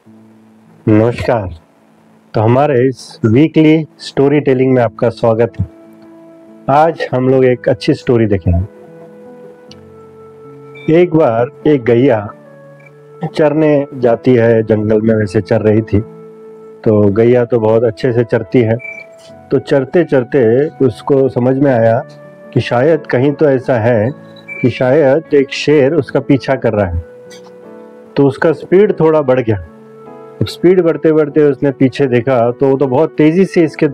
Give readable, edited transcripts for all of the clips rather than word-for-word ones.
नमस्कार। तो हमारे इस वीकली स्टोरी टेलिंग में आपका स्वागत है। आज हम लोग एक अच्छी स्टोरी देखेंगे। एक बार एक गैया चरने जाती है, जंगल में वैसे चर रही थी। तो गैया तो बहुत अच्छे से चरती है। तो चरते चरते उसको समझ में आया कि शायद कहीं तो ऐसा है कि शायद एक शेर उसका पीछा कर रहा है। तो उसका स्पीड थोड़ा बढ़ गया। स्पीड बढ़ते बढ़ते उसने पीछे देखा तो वो तो बहुत तेजी से इसके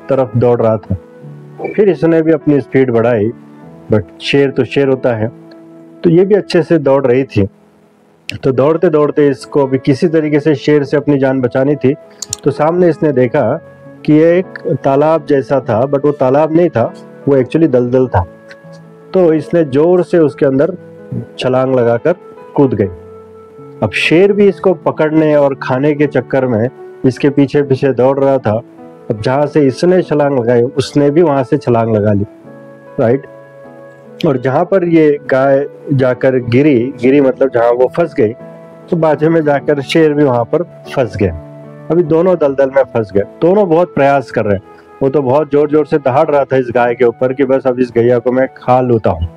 तरफ दौड़ रहा था। फिर इसने भी अपनी स्पीड बढ़ाई, बट शेर तो शेर होता है, तो ये भी अच्छे से दौड़ रही थी। तो दौड़ते दौड़ते इसको अभी किसी तरीके से शेर से अपनी जान बचानी थी। तो सामने इसने देखा कि एक तालाब जैसा था, बट वो तालाब नहीं था, वो एक्चुअली दलदल था। तो इसने जोर से उसके अंदर छलांग लगाकर कूद गई। अब शेर भी इसको पकड़ने और खाने के चक्कर में इसके पीछे पीछे दौड़ रहा था। अब जहाँ से इसने छलांग लगाई उसने भी वहां से छलांग लगा ली, राइट। और जहाँ पर ये गाय जाकर गिरी मतलब जहाँ वो फंस गई, तो बाजू में जाकर शेर भी वहां पर फंस गया। अभी दोनों दलदल में फंस गए। दोनों बहुत प्रयास कर रहे हैं। वो तो बहुत जोर जोर से दहाड़ रहा था इस गाय के ऊपर कि बस अब इस गैया को मैं खा लूता हूँ।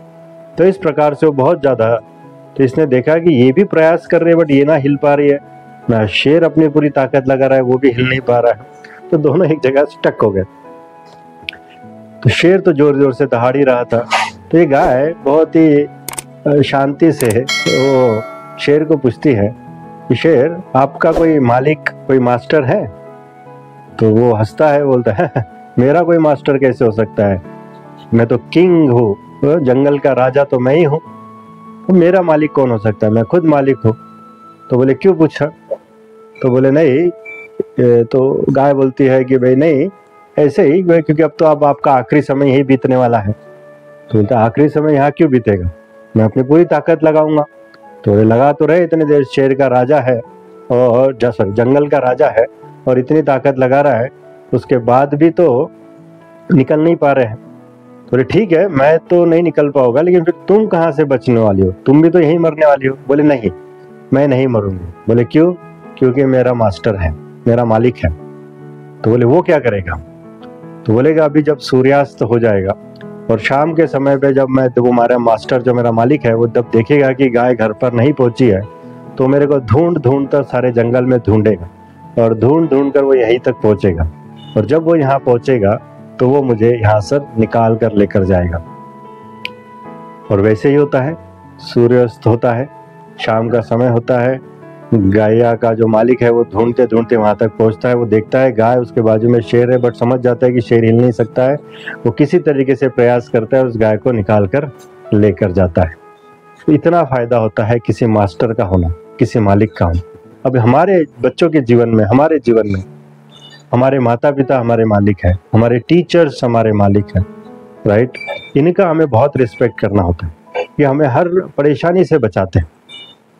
तो इस प्रकार से वो बहुत ज्यादा, तो इसने देखा कि ये भी प्रयास कर रहे हैं बट ये ना हिल पा रही है, ना शेर अपनी पूरी ताकत लगा रहा है, वो भी हिल नहीं पा रहा है। तो दोनों एक जगह स्टक हो गए। तो शेर तो जोर जोर से दहाड़ ही रहा था। तो ये गाय बहुत ही शांति से वो शेर को पूछती है कि शेर, आपका कोई मालिक, कोई मास्टर है? तो वो हंसता है, बोलता है मेरा कोई मास्टर कैसे हो सकता है, मैं तो किंग हूँ, जंगल का राजा तो मैं ही हूँ, तो मेरा मालिक कौन हो सकता है, मैं खुद मालिक हूँ। तो बोले क्यों पूछा? तो बोले नहीं, तो गाय बोलती है कि भाई नहीं, ऐसे ही, क्योंकि अब तो अब आपका आखिरी समय यही बीतने वाला है। तो बोलता आखिरी समय यहाँ क्यों बीतेगा, मैं अपनी पूरी ताकत लगाऊंगा। तो बोले लगा तो रहे इतने देर, शेर का राजा है और सॉरी जंगल का राजा है और इतनी ताकत लगा रहा है, उसके बाद भी तो निकल नहीं पा रहे हैं। बोले ठीक है, मैं तो नहीं निकल पाऊंगा, लेकिन फिर तुम कहाँ से बचने वाली हो, तुम भी तो यहीं मरने वाली हो। बोले नहीं, मैं नहीं मरूंगी। बोले क्यों? क्योंकि मेरा मास्टर है, मेरा मालिक है। तो बोले वो क्या करेगा? तो बोलेगा अभी जब सूर्यास्त हो जाएगा और शाम के समय पे जब हमारा मास्टर, जो मेरा मालिक है, वो जब देखेगा कि गाय घर पर नहीं पहुंची है, तो मेरे को ढूंढ ढूंढ कर सारे जंगल में ढूंढेगा और ढूंढ ढूंढ कर वो यहीं तक पहुंचेगा। और जब वो यहाँ पहुंचेगा तो वो मुझे यहाँ से निकाल कर लेकर जाएगा। और वैसे ही होता है, सूर्यास्त होता है, शाम का समय होता है, गैया का जो मालिक है वो ढूंढते ढूंढते वहां तक पहुंचता है। वो देखता है गाय, उसके बाजू में शेर है, बट समझ जाता है कि शेर हिल नहीं सकता है। वो किसी तरीके से प्रयास करता है, उस गाय को निकाल कर लेकर जाता है। तो इतना फायदा होता है किसी मास्टर का होना, किसी मालिक का होना। अब हमारे बच्चों के जीवन में, हमारे जीवन में, हमारे माता पिता हमारे मालिक है, हमारे टीचर्स हमारे मालिक है, राइट। इनका हमें बहुत रिस्पेक्ट करना होता है। ये हमें हर परेशानी से बचाते हैं,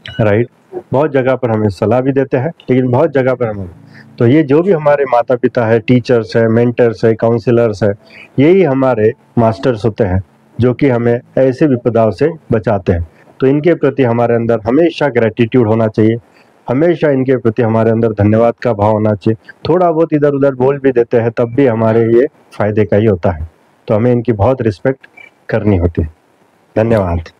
राइट। बहुत जगह पर हमें सलाह भी देते हैं, लेकिन बहुत जगह पर हमें, तो ये जो भी हमारे माता पिता है, टीचर्स है, मेंटर्स है, काउंसलर्स है, यही हमारे मास्टर्स होते हैं जो कि हमें ऐसे विपदाओं से बचाते हैं। तो इनके प्रति हमारे अंदर हमेशा ग्रेटिट्यूड होना चाहिए, हमेशा इनके प्रति हमारे अंदर धन्यवाद का भाव होना चाहिए। थोड़ा बहुत इधर उधर बोल भी देते हैं तब भी हमारे ये फायदे का ही होता है। तो हमें इनकी बहुत रिस्पेक्ट करनी होती है। धन्यवाद।